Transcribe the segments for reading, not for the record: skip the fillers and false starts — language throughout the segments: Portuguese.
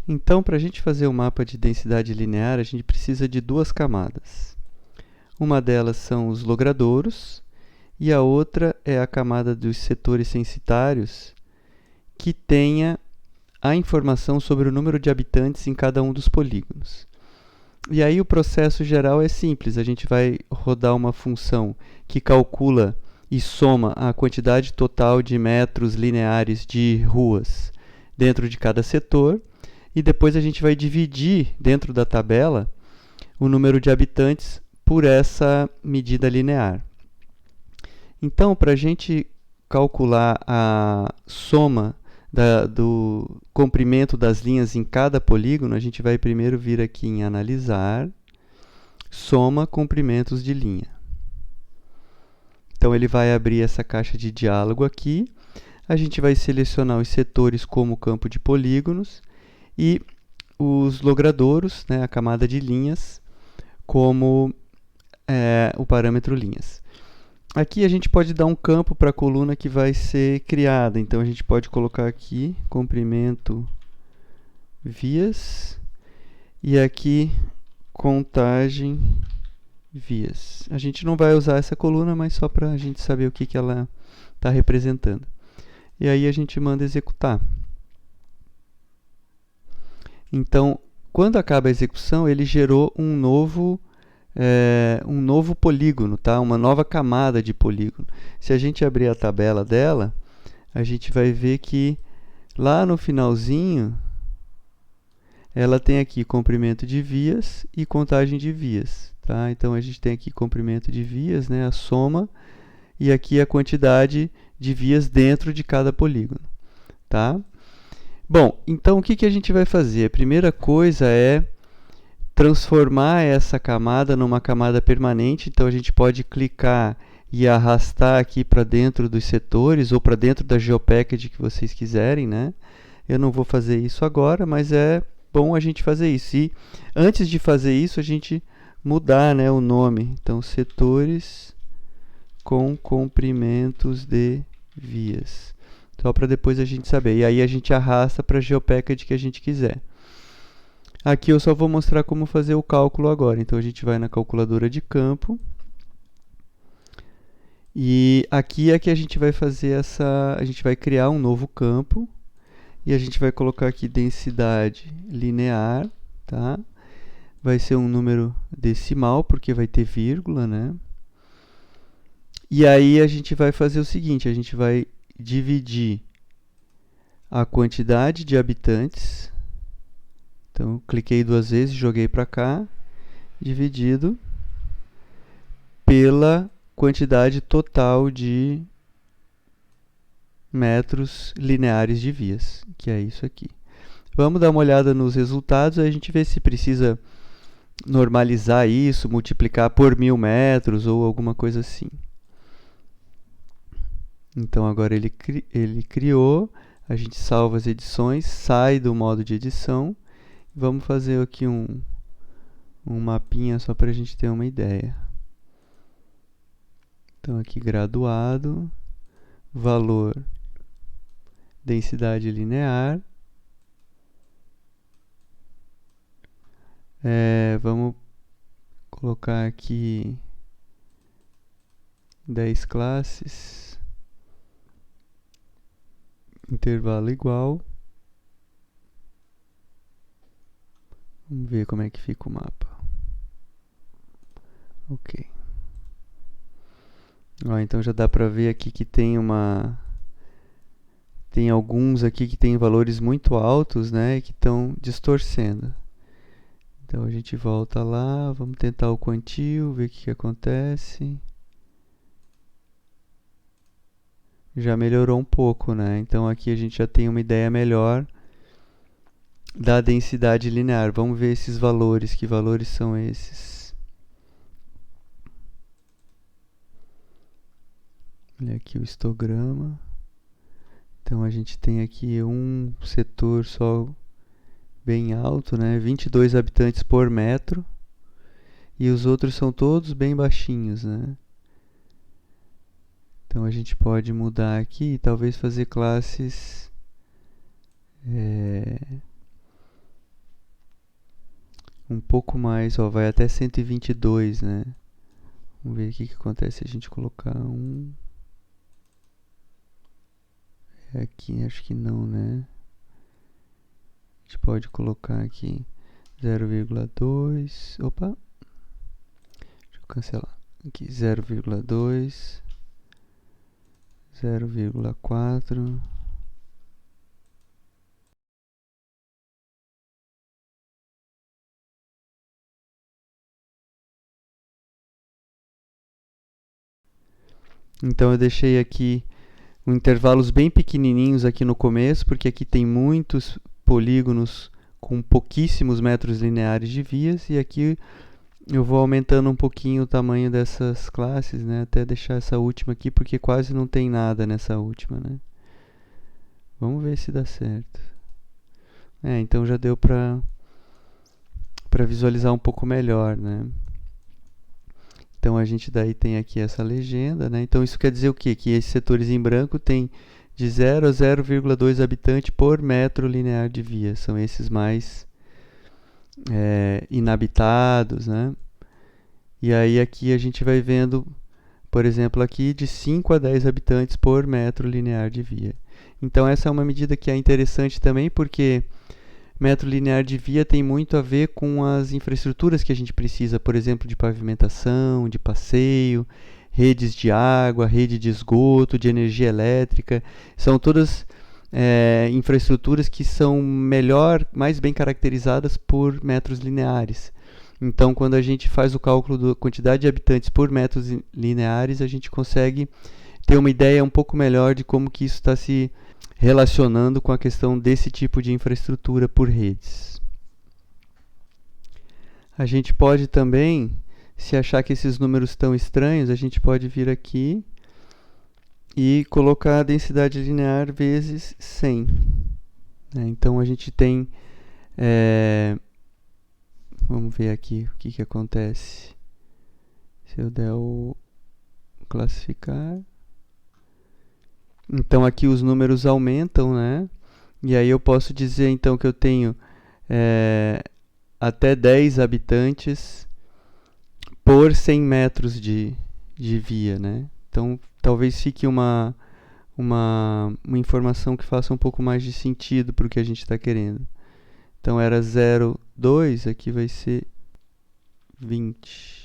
Então, para a gente fazer um mapa de densidade linear, a gente precisa de duas camadas. Uma delas são os logradouros e a outra é a camada dos setores censitários que tenha a informação sobre o número de habitantes em cada um dos polígonos. E aí o processo geral é simples, a gente vai rodar uma função que calcula e soma a quantidade total de metros lineares de ruas dentro de cada setor, e depois a gente vai dividir dentro da tabela o número de habitantes por essa medida linear. Então, para a gente calcular a soma do comprimento das linhas em cada polígono, a gente vai primeiro vir aqui em analisar, soma comprimentos de linha. Então ele vai abrir essa caixa de diálogo aqui, a gente vai selecionar os setores como campo de polígonos e os logradouros, né, a camada de linhas, como o parâmetro linhas. Aqui a gente pode dar um campo para a coluna que vai ser criada. Então a gente pode colocar aqui comprimento vias e aqui contagem vias. A gente não vai usar essa coluna, mas só para a gente saber o que ela está representando. E aí a gente manda executar. Então, quando acaba a execução, ele gerou um novo polígono, tá? Uma nova camada de polígono. Se a gente abrir a tabela dela, a gente vai ver que lá no finalzinho ela tem aqui comprimento de vias e contagem de vias, tá? Então a gente tem aqui comprimento de vias, né, a soma, e aqui a quantidade de vias dentro de cada polígono, tá? Bom, então o que a gente vai fazer? A primeira coisa é transformar essa camada numa camada permanente. Então a gente pode clicar e arrastar aqui para dentro dos setores ou para dentro da GeoPackage que vocês quiserem, né? Eu não vou fazer isso agora, mas é bom a gente fazer isso. E antes de fazer isso, a gente mudar, né, o nome. Então, setores com comprimentos de vias. Só para depois a gente saber. E aí a gente arrasta para a GeoPackage que a gente quiser. Aqui eu só vou mostrar como fazer o cálculo agora. Então a gente vai na calculadora de campo. E aqui é que a gente vai fazer a gente vai criar um novo campo e a gente vai colocar aqui densidade linear, tá? Vai ser um número decimal porque vai ter vírgula, né? E aí a gente vai fazer o seguinte, a gente vai dividir a quantidade de habitantes. Então, cliquei duas vezes, joguei para cá, dividido pela quantidade total de metros lineares de vias, que é isso aqui. Vamos dar uma olhada nos resultados, aí a gente vê se precisa normalizar isso, multiplicar por 1000 metros ou alguma coisa assim. Então agora ele criou, a gente salva as edições, sai do modo de edição. Vamos fazer aqui um mapinha só para a gente ter uma ideia. Então aqui graduado, valor, densidade linear. Vamos colocar aqui 10 classes, intervalo igual. Vamos ver como é que fica o mapa. Ok. Então já dá para ver aqui que tem alguns aqui que tem valores muito altos, né, que estão distorcendo. Então a gente volta lá, vamos tentar o quantio, ver o que acontece. Já melhorou um pouco, né? Então aqui a gente já tem uma ideia melhor da densidade linear. Vamos ver esses valores, que valores são esses? Olha aqui o histograma. Então a gente tem aqui um setor só bem alto, né? 22 habitantes por metro. E os outros são todos bem baixinhos, né? Então a gente pode mudar aqui e talvez fazer classes um pouco mais, ó, vai até 122, né? Vamos ver o que acontece se a gente colocar um... Aqui, acho que não, né? A gente pode colocar aqui 0,2. Opa! Deixa eu cancelar. Aqui 0,2, 0,4. Então eu deixei aqui intervalos bem pequenininhos aqui no começo, porque aqui tem muitos polígonos com pouquíssimos metros lineares de vias, e aqui eu vou aumentando um pouquinho o tamanho dessas classes, né, até deixar essa última aqui, porque quase não tem nada nessa última, né. Vamos ver se dá certo. Então já deu para visualizar um pouco melhor, né. Então a gente daí tem aqui essa legenda, né? Então isso quer dizer o quê? Que esses setores em branco têm de 0 a 0,2 habitante por metro linear de via. São esses mais inabitados, né? E aí aqui a gente vai vendo, por exemplo, aqui de 5 a 10 habitantes por metro linear de via. Então essa é uma medida que é interessante também porque metro linear de via tem muito a ver com as infraestruturas que a gente precisa, por exemplo, de pavimentação, de passeio, redes de água, rede de esgoto, de energia elétrica. São todas infraestruturas que são mais bem caracterizadas por metros lineares. Então, quando a gente faz o cálculo da quantidade de habitantes por metros lineares, a gente consegue ter uma ideia um pouco melhor de como que isso está se relacionando com a questão desse tipo de infraestrutura por redes. A gente pode também, se achar que esses números estão estranhos, a gente pode vir aqui e colocar a densidade linear vezes 100. Então a gente tem... vamos ver aqui o que acontece. Se eu der o classificar... Então aqui os números aumentam, né? E aí eu posso dizer então que eu tenho até 10 habitantes por 100 metros de via, né? Então talvez fique uma informação que faça um pouco mais de sentido para o que a gente está querendo. Então era 0,2, aqui vai ser 20.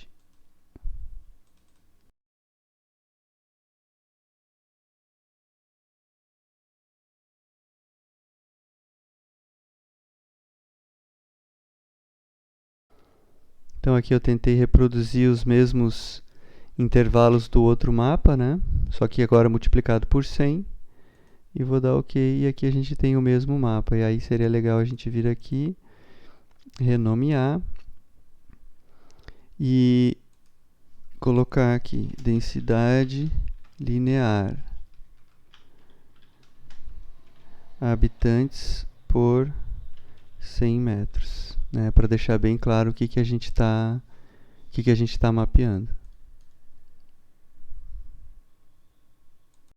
Então aqui eu tentei reproduzir os mesmos intervalos do outro mapa, né? Só que agora multiplicado por 100. E vou dar OK, e aqui a gente tem o mesmo mapa. E aí seria legal a gente vir aqui, renomear e colocar aqui densidade linear, habitantes por 100 metros, né? Para deixar bem claro o que a gente está mapeando.